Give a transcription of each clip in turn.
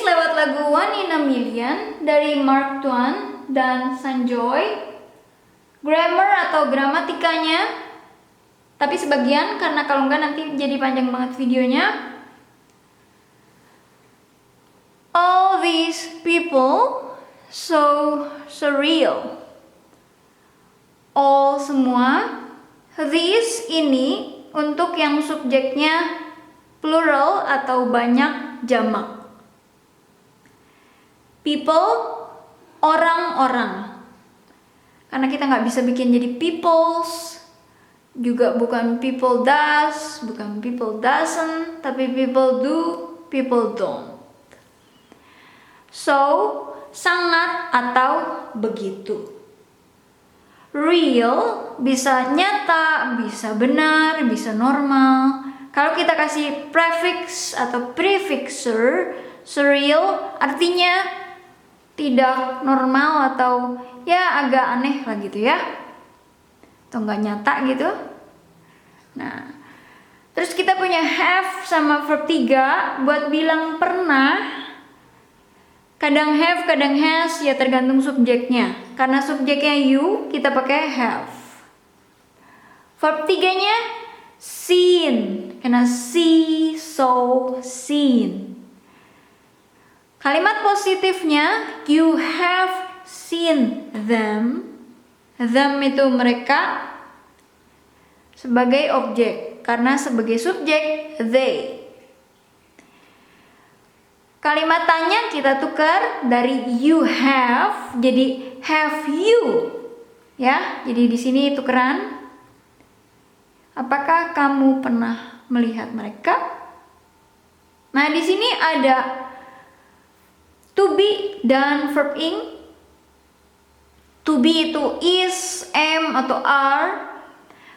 Rilis lewat lagu One in a Million dari Mark Twain dan Sanjoy. Grammar atau gramatikanya, tapi sebagian karena kalau enggak nanti jadi panjang banget videonya. All these people so surreal. All semua, these ini untuk yang subjeknya plural atau banyak jamak. People, orang-orang. Karena kita nggak bisa bikin jadi peoples, juga bukan people does, bukan people doesn't, tapi people do, people don't. So, sangat atau begitu. Real bisa nyata, bisa benar, bisa normal. Kalau kita kasih prefix atau prefixer, surreal artinya tidak normal atau ya agak aneh lah gitu ya, atau nggak nyata gitu. Nah, terus kita punya have sama verb 3 buat bilang pernah. Kadang have, kadang has, ya tergantung subjeknya. Karena subjeknya you, kita pakai have. Verb 3-nya seen, karena see, saw, seen. Kalimat positifnya you have seen them. Them itu mereka sebagai objek, karena sebagai subjek they. Kalimat tanya kita tukar dari you have jadi have you. Ya, jadi di sini tukeran. Apakah kamu pernah melihat mereka? Nah, di sini ada to be dan verb ing. To be itu is, am, atau are.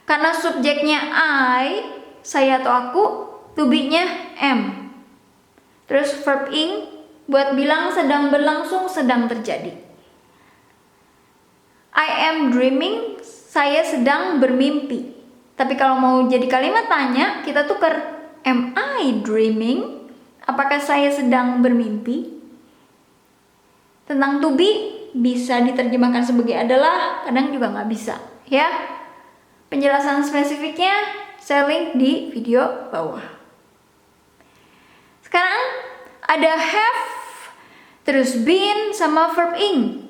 Karena subjeknya I, saya atau aku, to be-nya am. Terus verb ing buat bilang sedang berlangsung, sedang terjadi. I am dreaming, saya sedang bermimpi. Tapi kalau mau jadi kalimat tanya, kita tukar am I dreaming? Apakah saya sedang bermimpi? Tentang to be bisa diterjemahkan sebagai adalah, kadang juga nggak bisa, ya. Penjelasan spesifiknya saya link di video bawah. Sekarang ada have, terus been sama verb ing.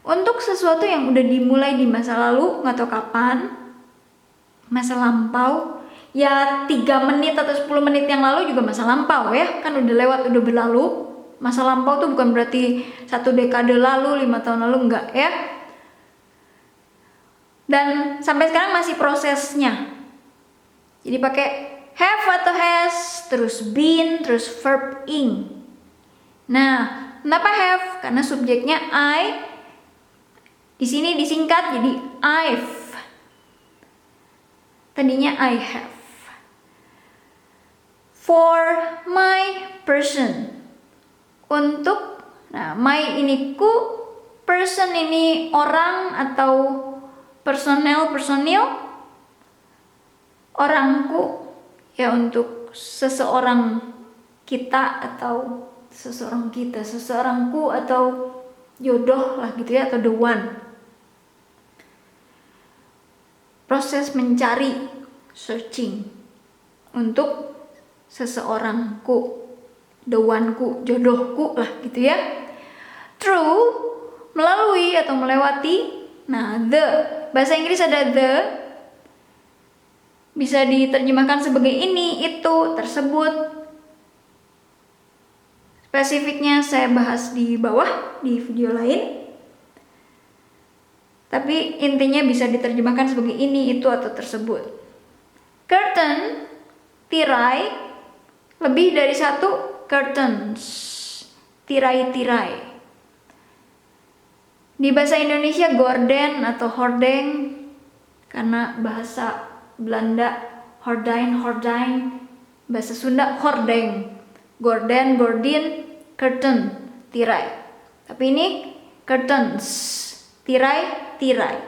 Untuk sesuatu yang udah dimulai di masa lalu, nggak tahu kapan, masa lampau, ya 3 menit atau 10 menit yang lalu juga masa lampau ya, kan udah lewat, udah berlalu. Masa lampau tuh bukan berarti 1 dekade lalu, 5 tahun lalu, enggak ya. Dan sampai sekarang masih prosesnya. Jadi pakai have atau has, terus been, terus verb ing. Nah, kenapa have? Karena subjeknya I. Di sini disingkat jadi I've. Tadinya I have. For my person. Untuk, nah, my ini ku, person ini orang atau personil, orangku, ya untuk seseorang kita atau seseorang kita, seseorangku atau jodoh lah gitu ya, atau the one. Proses mencari, searching untuk seseorangku, the one-ku, jodohku lah gitu ya. Through, melalui atau melewati. Nah, the, bahasa Inggris ada the, bisa diterjemahkan sebagai ini, itu, tersebut. Spesifiknya saya bahas di bawah di video lain. Tapi intinya bisa diterjemahkan sebagai ini, itu, atau tersebut. Curtain, tirai, lebih dari 1 curtains, tirai-tirai. Di bahasa Indonesia gorden atau hordeng, karena bahasa Belanda hordijn, bahasa Sunda hordeng, gorden, gordin, curtain, tirai. Tapi ini curtains, tirai-tirai.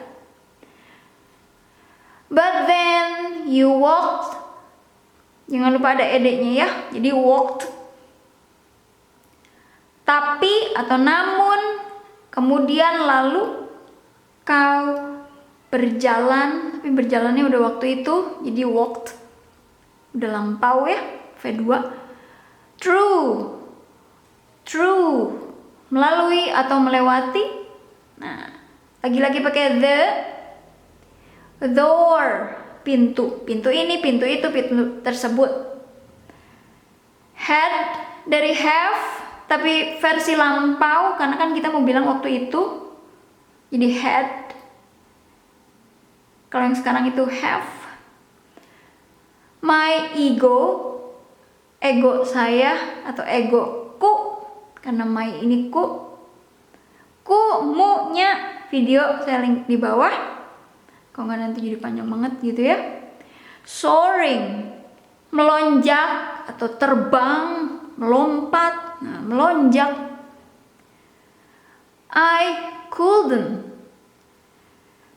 But then you walked, jangan lupa ada ed-nya ya, jadi walked. tapi atau namun, kemudian lalu kau berjalan, tapi berjalannya udah waktu itu, jadi walked, udah lampau ya, V2. True, melalui atau melewati. Nah, lagi-lagi pakai the. Door, pintu ini, pintu itu, pintu tersebut. Had dari have, tapi versi lampau karena kan kita mau bilang waktu itu, jadi had. Kalau yang sekarang itu have. My ego saya atau egoku, karena my ini ku mu nya, video saya link di bawah. Kalau nggak nanti jadi panjang banget gitu ya. Soaring, melonjak atau terbang, melompat. Nah, melonjak. I couldn't,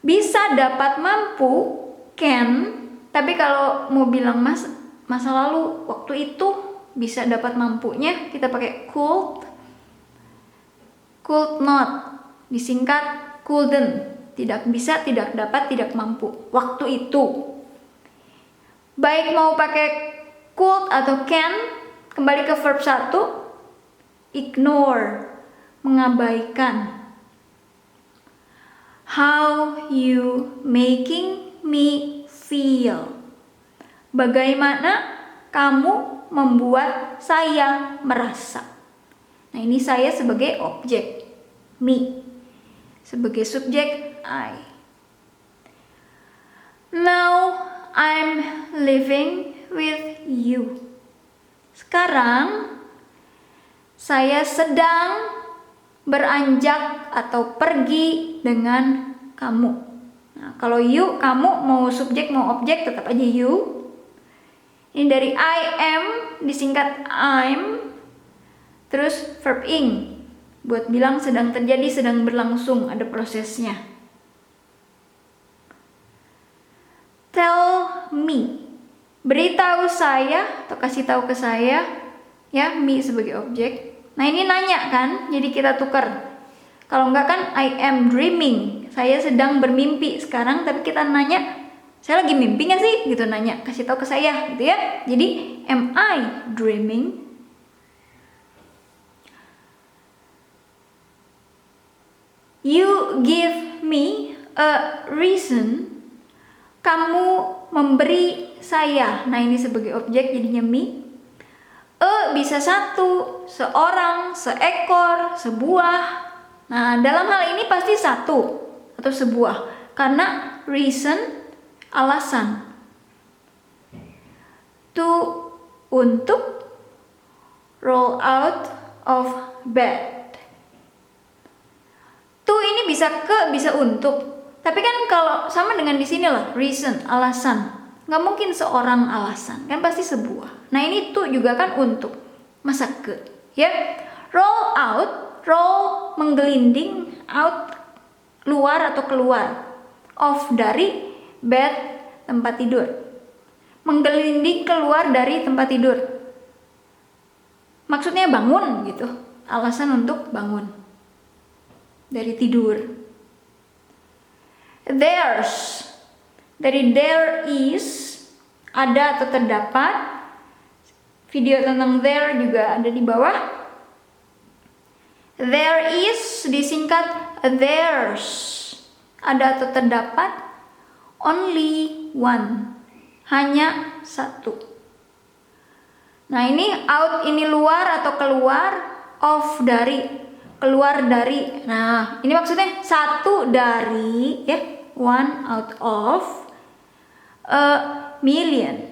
bisa, dapat, mampu, can. Tapi kalau mau bilang masa lalu, waktu itu, bisa, dapat, mampunya kita pakai could. Could not, disingkat couldn't. Tidak bisa, tidak dapat, tidak mampu. Waktu itu. Baik mau pakai could atau can, kembali ke verb 1. Ignore, mengabaikan. How you making me feel. Bagaimana kamu membuat saya merasa. Nah, ini saya sebagai objek, me. Sebagai subjek, I. Now I'm living with you. Sekarang saya sedang beranjak atau pergi dengan kamu. Nah, kalau you, kamu, mau subjek mau objek tetap aja you. Ini dari I am, disingkat I'm. Terus verb ing, buat bilang sedang terjadi, sedang berlangsung, ada prosesnya. Tell me, beritahu saya atau kasih tahu ke saya, ya, me sebagai objek. Nah, ini nanya kan, jadi kita tukar. Kalau enggak kan I am dreaming, saya sedang bermimpi sekarang, tapi kita nanya, saya lagi mimpi nggak sih? Gitu nanya, kasih tahu ke saya, gitu ya. Jadi am I dreaming? You give me a reason. Kamu memberi saya. Nah, ini sebagai objek jadinya me. Bisa satu, seorang, seekor, sebuah. Nah, dalam hal ini pasti satu atau sebuah. Karena reason, alasan. To, untuk. Roll out of bed. To ini bisa ke, bisa untuk. Tapi kan kalau sama dengan di sini lah, reason, alasan. Nggak mungkin seorang alasan, kan pasti sebuah. Nah, ini to juga kan untuk. Masa ke, ya. Roll out, roll menggelinding, out luar atau keluar. Of dari bed, tempat tidur. Menggelinding keluar dari tempat tidur. Maksudnya bangun gitu. Alasan untuk bangun dari tidur. There's, dari there is, ada atau terdapat. Video tentang there juga ada di bawah. There is disingkat there's, ada atau terdapat. Only one, hanya satu. Nah, ini out ini luar atau keluar, of dari, keluar dari. Nah, ini maksudnya satu dari, ya, one out of a million.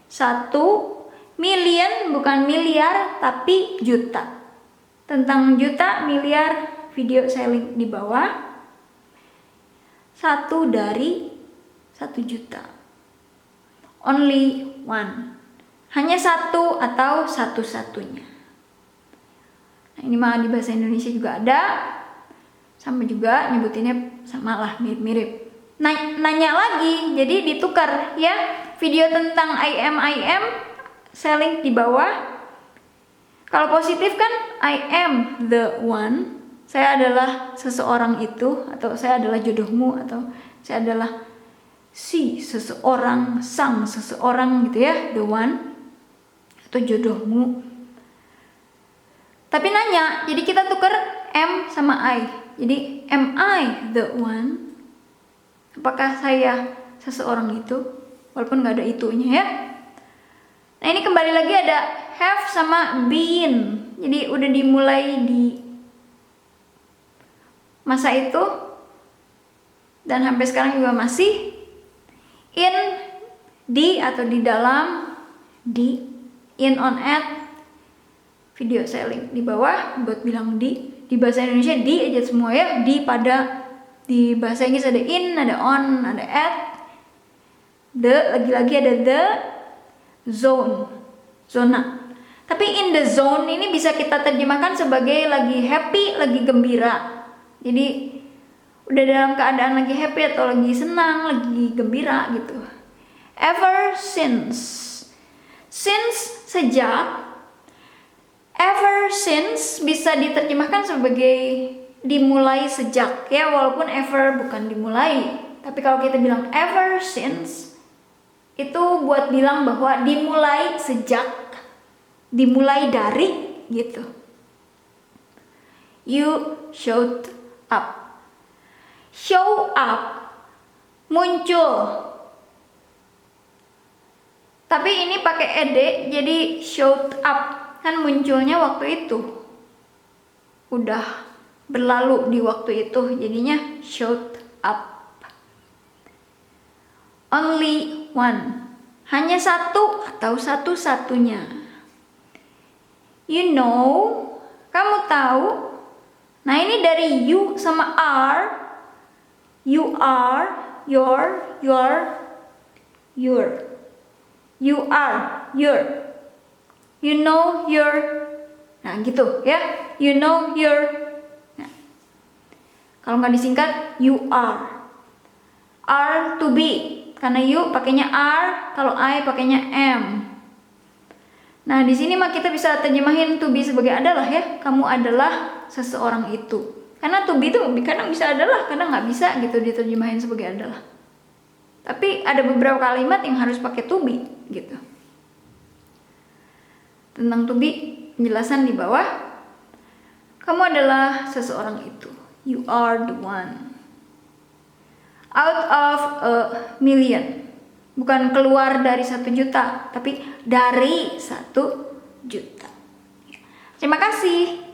Satu million, bukan miliar tapi juta. Tentang juta, miliar, video saya link di bawah. Satu dari 1 juta. Only one, hanya satu atau satu-satunya. Nah, ini mah di bahasa Indonesia juga ada. Sama juga nyebutinnya sama lah, mirip-mirip. Nanya lagi, jadi ditukar ya. Video tentang I am, saya link di bawah. Kalau positif kan I am the one. Saya adalah seseorang itu, atau saya adalah jodohmu, atau saya adalah si seseorang, sang seseorang gitu ya, the one atau jodohmu. Tapi nanya, jadi kita tuker am sama I. Jadi am I the one? Apakah saya seseorang itu? Walaupun nggak ada itunya ya. Nah ini kembali lagi ada have sama been. Jadi udah dimulai di masa itu dan sampai sekarang juga masih. In, di atau di dalam, di, in, on, at. Video saya link di bawah buat bilang di bahasa Indonesia di aja semua ya, di pada. Di bahasa Inggris ada in, ada on, ada at. The, lagi-lagi ada the. Zone, zona. Tapi in the zone ini bisa kita terjemahkan sebagai lagi happy, lagi gembira. Jadi udah dalam keadaan lagi happy atau lagi senang, lagi gembira gitu. Ever since. Since, sejak. Ever since bisa diterjemahkan sebagai dimulai sejak ya, walaupun ever bukan dimulai. Tapi kalau kita bilang ever since itu buat bilang bahwa dimulai sejak, dimulai dari gitu. You showed up. Show up, muncul. Tapi ini pakai ed, jadi showed up. Kan munculnya waktu itu. Udah berlalu di waktu itu, jadinya showed up. Only one. Hanya satu atau satu-satunya. You know, kamu tahu. Nah ini dari you sama are. You are, your, you are, your. You are, your. You know, your. Nah gitu ya. You know, your. Nah, kalau nggak disingkat, you are. Are to be. Karena you pakainya are, kalau I pakainya am. Nah di sini mah kita bisa terjemahin to be sebagai adalah ya. Kamu adalah seseorang itu. Karena to be itu kadang bisa adalah, kadang nggak bisa gitu diterjemahin sebagai adalah. Tapi ada beberapa kalimat yang harus pakai to be gitu. Tentang to be, penjelasan di bawah. Kamu adalah seseorang itu. You are the one. Out of a million. Bukan keluar dari 1 juta, tapi dari 1 juta. Terima kasih.